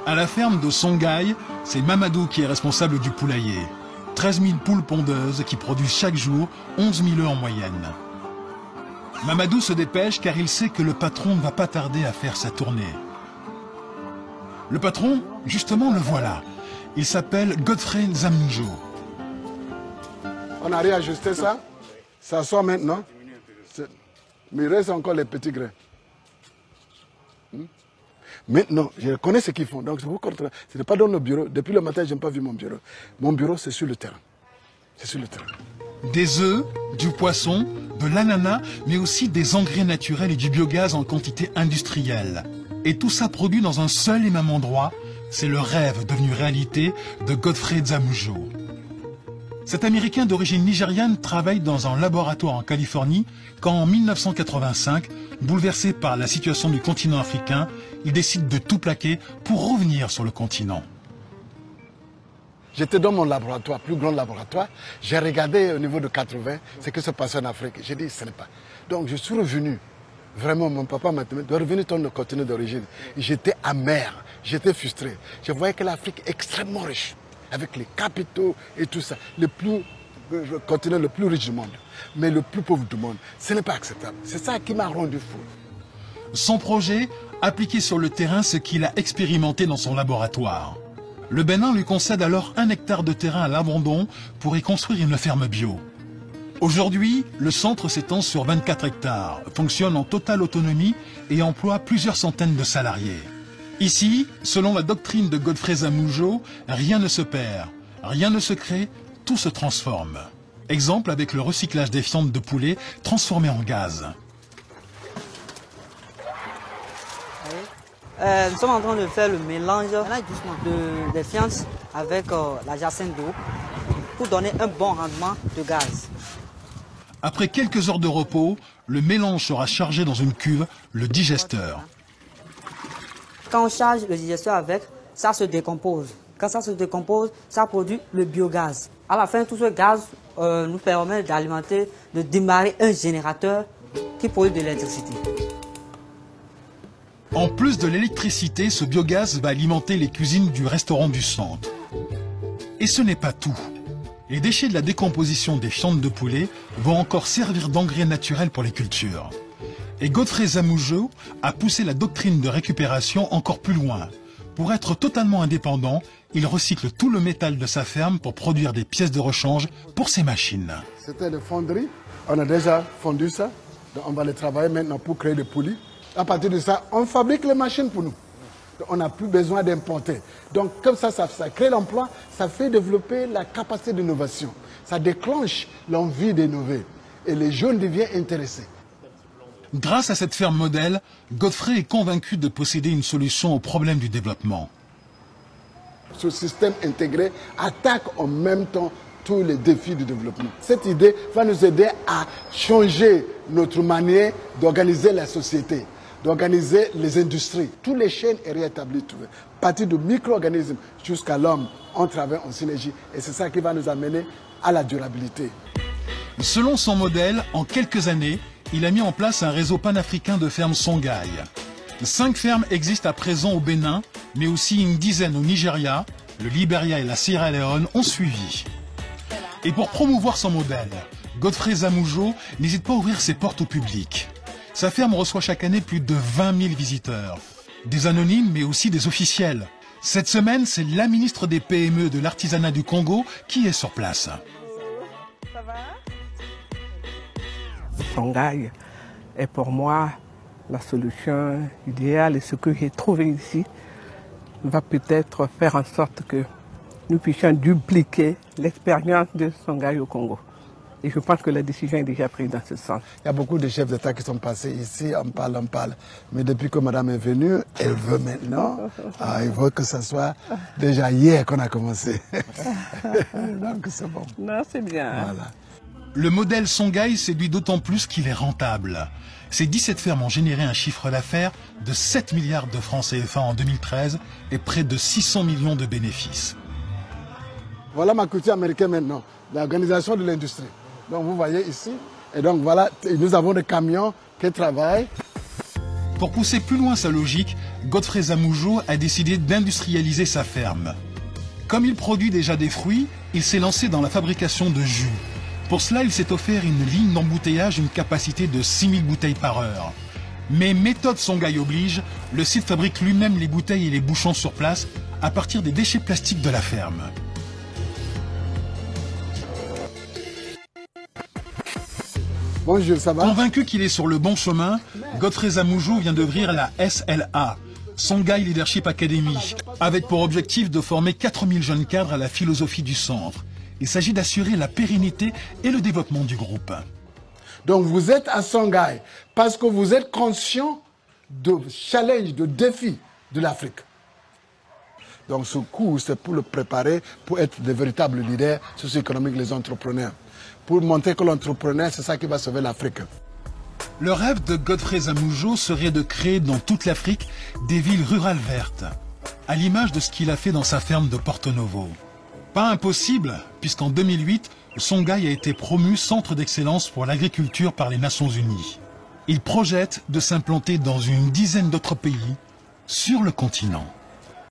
À la ferme de Songhai, c'est Mamadou qui est responsable du poulailler. 13 000 poules pondeuses qui produisent chaque jour 11 000 œufs en moyenne. Mamadou se dépêche car il sait que le patron ne va pas tarder à faire sa tournée. Le patron, justement, le voilà. Il s'appelle Godfrey Nzamnjo. On a réajusté ça. Ça sort maintenant. Mais il reste encore les petits grains. Maintenant, je connais ce qu'ils font. Donc, ce n'est pas dans le bureau. Depuis le matin, je n'ai pas vu mon bureau. Mon bureau, c'est sur le terrain. C'est sur le terrain. Des œufs, du poisson, de l'ananas, mais aussi des engrais naturels et du biogaz en quantité industrielle. Et tout ça produit dans un seul et même endroit. C'est le rêve devenu réalité de Godfrey Nzamnjo. Cet Américain d'origine nigériane travaille dans un laboratoire en Californie quand en 1985, bouleversé par la situation du continent africain, il décide de tout plaquer pour revenir sur le continent. J'étais dans mon laboratoire, plus grand laboratoire. J'ai regardé au niveau de 80 ce qui se passait en Afrique. J'ai dit, ce n'est pas. Donc je suis revenu. Vraiment, mon papa m'a dit, de revenir dans le continent d'origine. J'étais amer, j'étais frustré. Je voyais que l'Afrique est extrêmement riche, avec les capitaux et tout ça. Le continent le plus riche du monde, mais le plus pauvre du monde. Ce n'est pas acceptable. C'est ça qui m'a rendu fou. Son projet, appliquer sur le terrain ce qu'il a expérimenté dans son laboratoire. Le Bénin lui concède alors 1 hectare de terrain à l'abandon pour y construire une ferme bio. Aujourd'hui, le centre s'étend sur 24 hectares, fonctionne en totale autonomie et emploie plusieurs centaines de salariés. Ici, selon la doctrine de Godfrey Nzamnjo, rien ne se perd, rien ne se crée, tout se transforme. Exemple avec le recyclage des fientes de poulet transformées en gaz. Nous sommes en train de faire le mélange des fientes avec la jacinthe d'eau pour donner un bon rendement de gaz. Après quelques heures de repos, le mélange sera chargé dans une cuve, le digesteur. Quand on charge le digesteur avec, ça se décompose. Quand ça se décompose, ça produit le biogaz. À la fin, tout ce gaz nous permet d'alimenter, de démarrer un générateur qui produit de l'électricité. En plus de l'électricité, ce biogaz va alimenter les cuisines du restaurant du centre. Et ce n'est pas tout. Les déchets de la décomposition des fientes de poulet vont encore servir d'engrais naturel pour les cultures. Et Godfrey Nzamnjo a poussé la doctrine de récupération encore plus loin. Pour être totalement indépendant, il recycle tout le métal de sa ferme pour produire des pièces de rechange pour ses machines. C'était les fonderies. On a déjà fondu ça. Donc on va les travailler maintenant pour créer des poulies. À partir de ça, on fabrique les machines pour nous. On n'a plus besoin d'importer. Donc comme ça crée l'emploi, ça fait développer la capacité d'innovation. Ça déclenche l'envie d'innover. Et les jeunes deviennent intéressés. Grâce à cette ferme modèle, Godfrey est convaincu de posséder une solution au problème du développement. Ce système intégré attaque en même temps tous les défis du développement. Cette idée va nous aider à changer notre manière d'organiser la société, d'organiser les industries. Toutes les chaînes sont réétablies, à partir de micro-organismes jusqu'à l'homme, on travaille en synergie. Et c'est ça qui va nous amener à la durabilité. Selon son modèle, en quelques années, il a mis en place un réseau panafricain de fermes Songhai. 5 fermes existent à présent au Bénin, mais aussi une dizaine au Nigeria, le Libéria et la Sierra Leone ont suivi. Et pour promouvoir son modèle, Godfrey Nzamnjo n'hésite pas à ouvrir ses portes au public. Sa ferme reçoit chaque année plus de 20 000 visiteurs. Des anonymes, mais aussi des officiels. Cette semaine, c'est la ministre des PME de l'artisanat du Congo qui est sur place. Ça va? Songhai est pour moi la solution idéale et ce que j'ai trouvé ici va peut-être faire en sorte que nous puissions dupliquer l'expérience de Songhai au Congo. Et je pense que la décision est déjà prise dans ce sens. Il y a beaucoup de chefs d'État qui sont passés ici, on parle. Mais depuis que madame est venue, elle veut maintenant, il veut que ce soit déjà hier qu'on a commencé. Donc c'est bon. Non, c'est bien. Voilà. Le modèle Songhai séduit d'autant plus qu'il est rentable. Ces 17 fermes ont généré un chiffre d'affaires de 7 milliards de francs CFA en 2013 et près de 600 millions de bénéfices. Voilà ma culture américaine maintenant, l'organisation de l'industrie. Donc vous voyez ici, et donc voilà, nous avons des camions qui travaillent. Pour pousser plus loin sa logique, Godfrey Zamoujo a décidé d'industrialiser sa ferme. Comme il produit déjà des fruits, il s'est lancé dans la fabrication de jus. Pour cela, il s'est offert une ligne d'embouteillage d'une capacité de 6000 bouteilles par heure. Mais méthode Songhai oblige, le site fabrique lui-même les bouteilles et les bouchons sur place à partir des déchets plastiques de la ferme. Bonjour, ça va? Convaincu qu'il est sur le bon chemin, Godfrey Zamoujo vient d'ouvrir la SLA, Songhai Leadership Academy, avec pour objectif de former 4000 jeunes cadres à la philosophie du centre. Il s'agit d'assurer la pérennité et le développement du groupe. Donc vous êtes à Songhai parce que vous êtes conscient de challenge, de défis de l'Afrique. Donc ce cours, c'est pour le préparer, pour être de véritables leaders socio-économiques, les entrepreneurs. Pour montrer que l'entrepreneur, c'est ça qui va sauver l'Afrique. Le rêve de Godfrey Zamoujo serait de créer dans toute l'Afrique des villes rurales vertes, à l'image de ce qu'il a fait dans sa ferme de Porto Novo. Pas impossible, puisqu'en 2008, Songhai a été promu centre d'excellence pour l'agriculture par les Nations Unies. Il projette de s'implanter dans une dizaine d'autres pays sur le continent.